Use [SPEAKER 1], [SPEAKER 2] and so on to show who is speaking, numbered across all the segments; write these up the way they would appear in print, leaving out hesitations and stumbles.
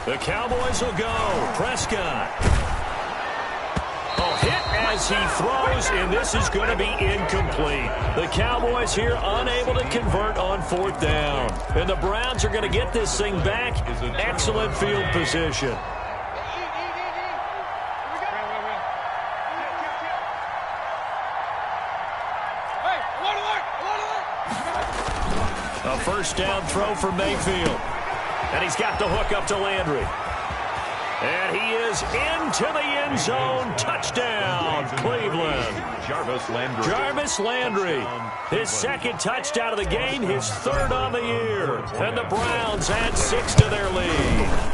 [SPEAKER 1] The Cowboys will go. Prescott. Oh, hit as he throws, and this is going to be incomplete. The Cowboys here unable to convert on 4th down. And the Browns are going to get this thing back. Excellent field position. A first down throw for Mayfield. And he's got the hook up to Landry. And he is into the end zone. Touchdown, Cleveland. Jarvis Landry. His second touchdown of the game, his 3rd on the year. And the Browns add 6 to their lead.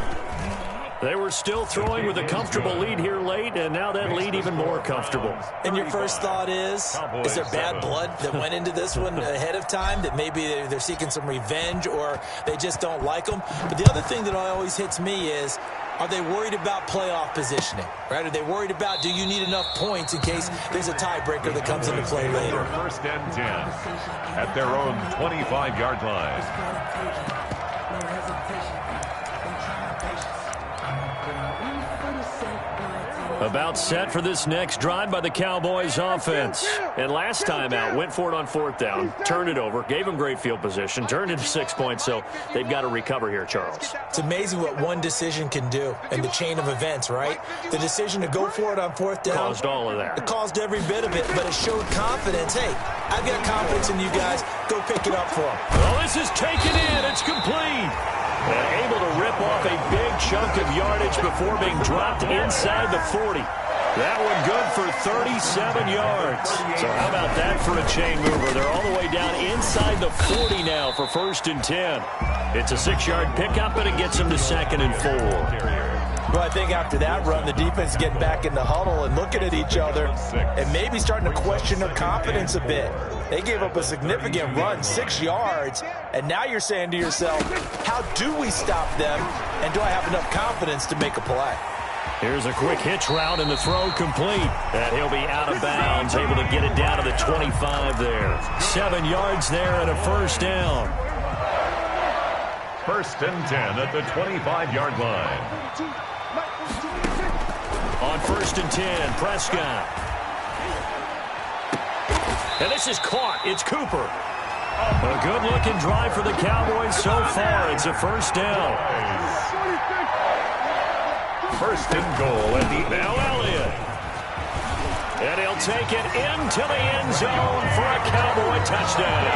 [SPEAKER 1] They were still throwing with a comfortable lead here late, and now that lead even more comfortable.
[SPEAKER 2] And your first thought is there bad blood that went into this one ahead of time, that maybe they're seeking some revenge or they just don't like them? But the other thing that always hits me is, are they worried about playoff positioning? Right? Are they worried about, do you need enough points in case there's a tiebreaker that comes into play later?
[SPEAKER 3] First and 10 at their own 25-yard line.
[SPEAKER 1] About set for this next drive by the Cowboys offense. And last time out, went for it on 4th down, turned it over, gave them great field position, turned into 6 points, so they've got to recover here, Charles.
[SPEAKER 2] It's amazing what one decision can do in the chain of events, right? The decision to go for it on 4th down.
[SPEAKER 1] Caused all of that.
[SPEAKER 2] It caused every bit of it, but it showed confidence. Hey, I've got confidence in you guys. Go pick it up for them.
[SPEAKER 1] Well, this is taken in. It's complete. And able to rip off a big chunk of yardage before being dropped inside the 40. That one good for 37 yards. So how about that for a chain mover? They're all the way down inside the 40 now for 1st and 10. It's a 6-yard pickup, and it gets them to 2nd and 4.
[SPEAKER 2] Well, I think after that run, the defense getting back in the huddle and looking at each other and maybe starting to question their confidence a bit. They gave up a significant run, 6 yards, and now you're saying to yourself, how do we stop them, and do I have enough confidence to make a play?
[SPEAKER 1] Here's a quick hitch route, and the throw complete. And he'll be out of bounds, able to get it down to the 25 there. 7 yards there and a first down.
[SPEAKER 3] First and 10 at the 25-yard line.
[SPEAKER 1] On 1st and 10, Prescott. And this is caught. It's Cooper. A good-looking drive for the Cowboys so far. It's a first down.
[SPEAKER 3] First and goal at the
[SPEAKER 1] now Elliott. And he'll take it into the end zone for a Cowboy touchdown.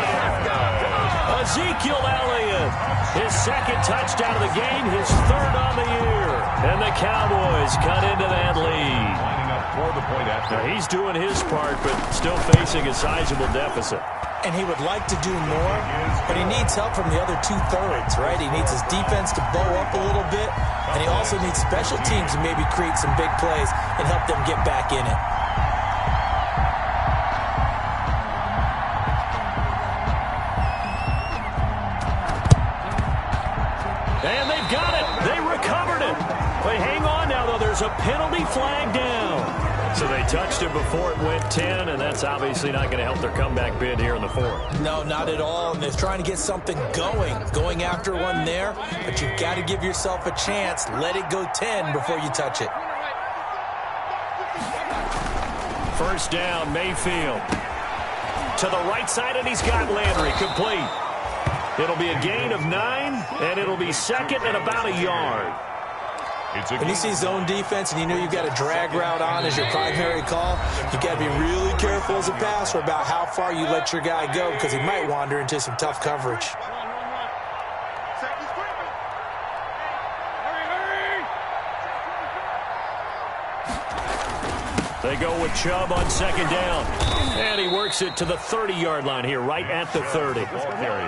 [SPEAKER 1] Ezekiel Elliott, his 2nd touchdown of the game, his 3rd on the year. And the Cowboys cut into that lead.
[SPEAKER 3] For the point after.
[SPEAKER 1] Now he's doing his part, but still facing a sizable deficit.
[SPEAKER 2] And he would like to do more, but he needs help from the other 2/3, right? He needs his defense to bow up a little bit, and he also needs special teams to maybe create some big plays and help them get back in it.
[SPEAKER 1] And they've got it. They recovered it. Wait, hang on now, though. There's a penalty flag down. So they touched it before it went 10, and that's obviously not going to help their comeback bid here in the 4th.
[SPEAKER 2] No, not at all. And they're trying to get something going after one there. But you've got to give yourself a chance. Let it go 10 before you touch it.
[SPEAKER 1] First down, Mayfield. To the right side, and he's got Landry complete. It'll be a gain of 9, and it'll be 2nd and about a yard.
[SPEAKER 2] When you see zone defense and you know you've got a drag route on as your primary call, you've got to be really careful as a passer about how far you let your guy go because he might wander into some tough coverage.
[SPEAKER 1] They go with Chubb on 2nd down. And he works it to the 30-yard line here, right at the 30.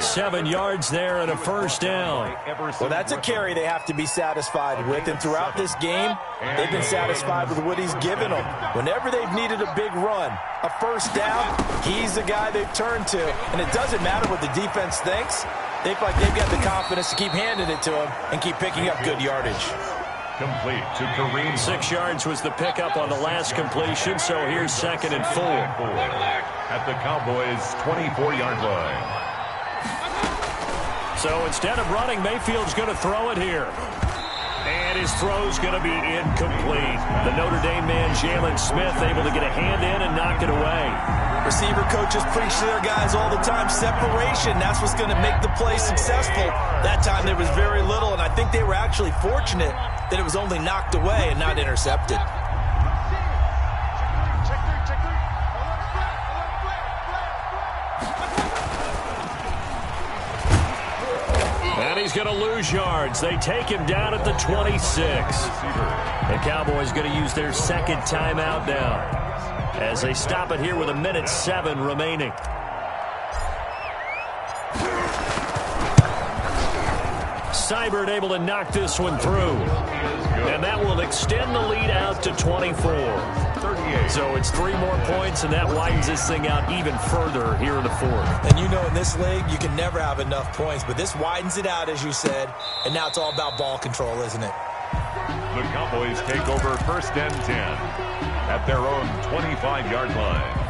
[SPEAKER 1] 7 yards there and a first down.
[SPEAKER 2] Well, that's a carry they have to be satisfied with. And throughout this game, they've been satisfied with what he's given them. Whenever they've needed a big run, a first down, he's the guy they've turned to. And it doesn't matter what the defense thinks. They feel like they've got the confidence to keep handing it to him and keep picking up good yardage.
[SPEAKER 3] Complete to Kareem.
[SPEAKER 1] 6 yards was the pickup on the last completion, so here's 2nd and 4.
[SPEAKER 3] At the Cowboys' 24-yard line.
[SPEAKER 1] So instead of running, Mayfield's going to throw it here. And his throw's going to be incomplete. The Notre Dame man, Jalen Smith, able to get a hand in and knock it away.
[SPEAKER 2] Receiver coaches preach to their guys all the time. Separation, that's what's going to make the play successful. That time there was very little, and I think they were actually fortunate that it was only knocked away and not intercepted.
[SPEAKER 1] And he's going to lose yards. They take him down at the 26. The Cowboys going to use their 2nd timeout now as they stop it here with 1:07 remaining. Seibert able to knock this one through. And that will extend the lead out to 24. So it's 3 more points, and that widens this thing out even further here in the 4th.
[SPEAKER 2] And you know in this league, you can never have enough points, but this widens it out, as you said, and now it's all about ball control, isn't it?
[SPEAKER 3] The Cowboys take over 1st and 10 at their own 25-yard line.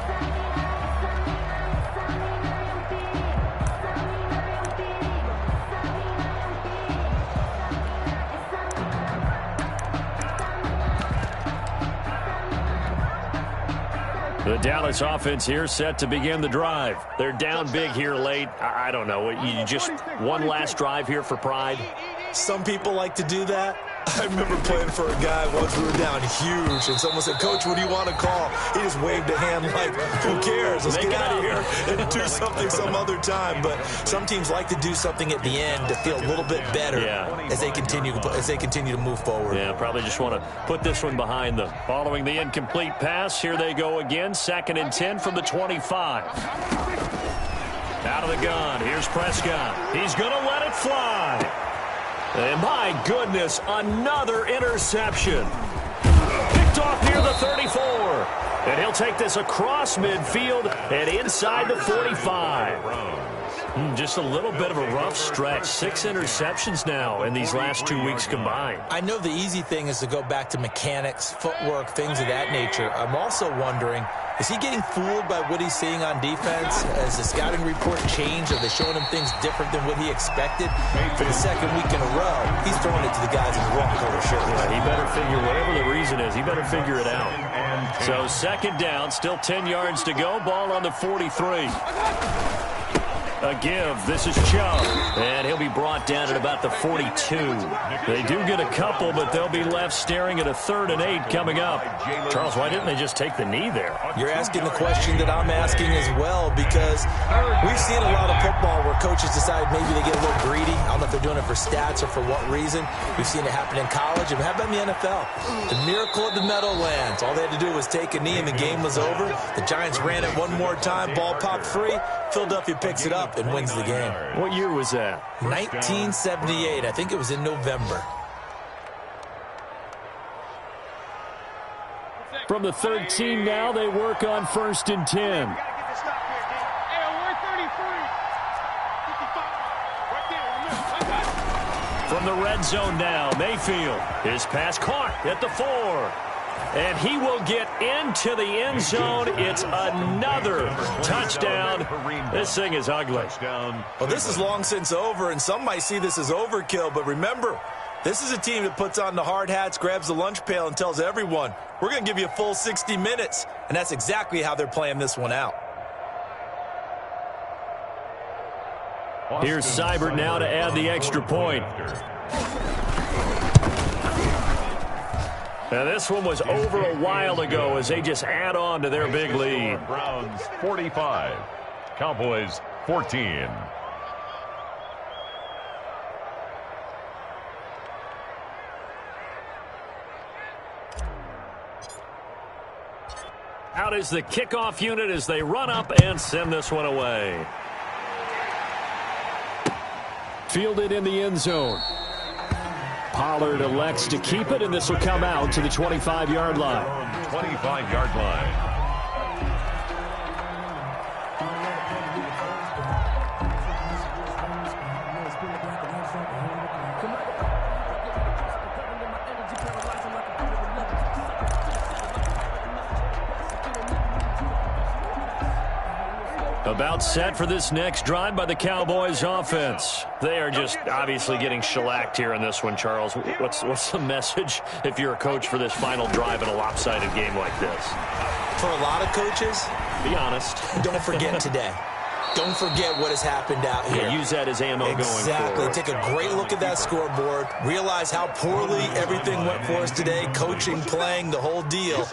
[SPEAKER 1] The Dallas offense here set to begin the drive. They're down big here late. I don't know. You just one last drive here for pride?
[SPEAKER 2] Some people like to do that. I remember playing for a guy once. We were down huge, and someone said, "Coach, what do you want to call?" He just waved a hand like, "Who cares? Let's get out of here and do something some other time." But some teams like to do something at the end to feel a little bit better as they continue to move forward.
[SPEAKER 1] Yeah, probably just want to put this one behind them. Following the incomplete pass, here they go again. 2nd and 10 from the 25. Out of the gun. Here's Prescott. He's going to let it fly. And my goodness, another interception. Picked off near the 34. And he'll take this across midfield and inside the 45. Just a little bit of a rough stretch. 6 interceptions now in these last 2 weeks combined.
[SPEAKER 2] I know the easy thing is to go back to mechanics, footwork, things of that nature. I'm also wondering, is he getting fooled by what he's seeing on defense? Has the scouting report changed? Are they showing him things different than what he expected? For the 2nd week in a row, he's throwing it to the guys in the wrong color shirts.
[SPEAKER 1] Yeah, he better figure, whatever the reason is, he better figure it out. So 2nd down, still 10 yards to go. Ball on the 43. A give. This is Chubb. And he'll be brought down at about the 42. They do get a couple, but they'll be left staring at a 3rd and 8 coming up. Charles, why didn't they just take the knee there?
[SPEAKER 2] You're asking the question that I'm asking as well, because we've seen a lot of football where coaches decide maybe they get a little greedy. I don't know if they're doing it for stats or for what reason. We've seen it happen in college. And how about in the NFL? The miracle of the Meadowlands. All they had to do was take a knee and the game was over. The Giants ran it one more time. Ball popped free. Philadelphia picks it up and wins the game.
[SPEAKER 1] What year was that?
[SPEAKER 2] 1978. I think it was in November.
[SPEAKER 1] From the 13 now, they work on 1st and 10. From the red zone now, Mayfield. His pass caught at the 4. And he will get into the end zone. It's another touchdown. This thing is ugly.
[SPEAKER 2] Well, this is long since over, and some might see this as overkill. But remember, this is a team that puts on the hard hats, grabs the lunch pail, and tells everyone, we're going to give you a full 60 minutes. And that's exactly how they're playing this one out.
[SPEAKER 1] Here's Seibert now to add the extra point. Now, this one was over a while ago as they just add on to their big lead.
[SPEAKER 3] Browns 45, Cowboys 14.
[SPEAKER 1] Out is the kickoff unit as they run up and send this one away. Fielded in the end zone. Pollard elects to keep it, and this will come out to the 25-yard line.
[SPEAKER 3] 25-yard line.
[SPEAKER 1] About set for this next drive by the Cowboys offense. They are just obviously getting shellacked here in this one, Charles. What's the message if you're a coach for this final drive in a lopsided game like this?
[SPEAKER 2] For a lot of coaches,
[SPEAKER 1] be honest.
[SPEAKER 2] Don't forget today. Don't forget what has happened out here.
[SPEAKER 1] Yeah, use that as ammo going forward.
[SPEAKER 2] Exactly. Take a great look at that scoreboard. Realize how poorly everything went for us today. Coaching, playing, the whole deal.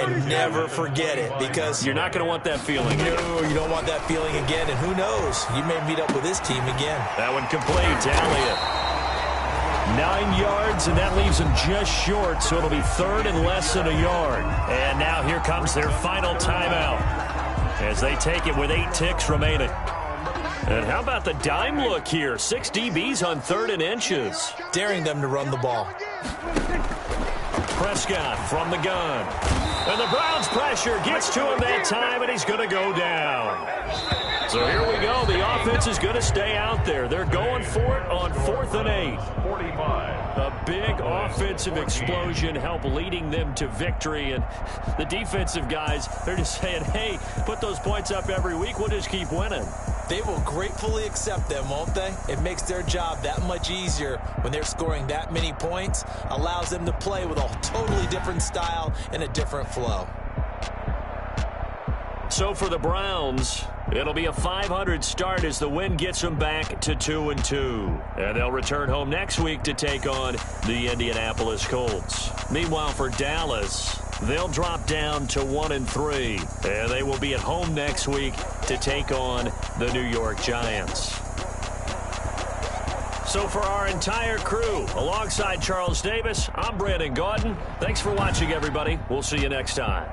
[SPEAKER 2] And never forget it, because
[SPEAKER 1] you're not going to want that feeling.
[SPEAKER 2] No, you don't want that feeling again. And who knows? You may meet up with this team again.
[SPEAKER 1] That one complete to Elliott. 9 yards, and that leaves him just short, so it'll be third and less than a yard. And now here comes their final timeout as they take it with 8 ticks remaining. And how about the dime look here? 6 DBs on 3rd and inches.
[SPEAKER 2] Daring them to run the ball.
[SPEAKER 1] Prescott from the gun. And the Browns' pressure gets to him that time, and he's going to go down. So here we go. The offense is going to stay out there. They're going for it on 4th and 8.
[SPEAKER 3] 45.
[SPEAKER 1] A big offensive explosion helped leading them to victory. And the defensive guys, they're just saying, hey, put those points up every week. We'll just keep winning.
[SPEAKER 2] They will gratefully accept them, won't they? It makes their job that much easier when they're scoring that many points. Allows them to play with a totally different style and a different flow.
[SPEAKER 1] So for the Browns, it'll be a .500 start as the win gets them back to 2-2. And they'll return home next week to take on the Indianapolis Colts. Meanwhile, for Dallas, they'll drop down to 1-3. And they will be at home next week to take on the New York Giants. So for our entire crew, alongside Charles Davis, I'm Brandon Gaudin. Thanks for watching, everybody. We'll see you next time.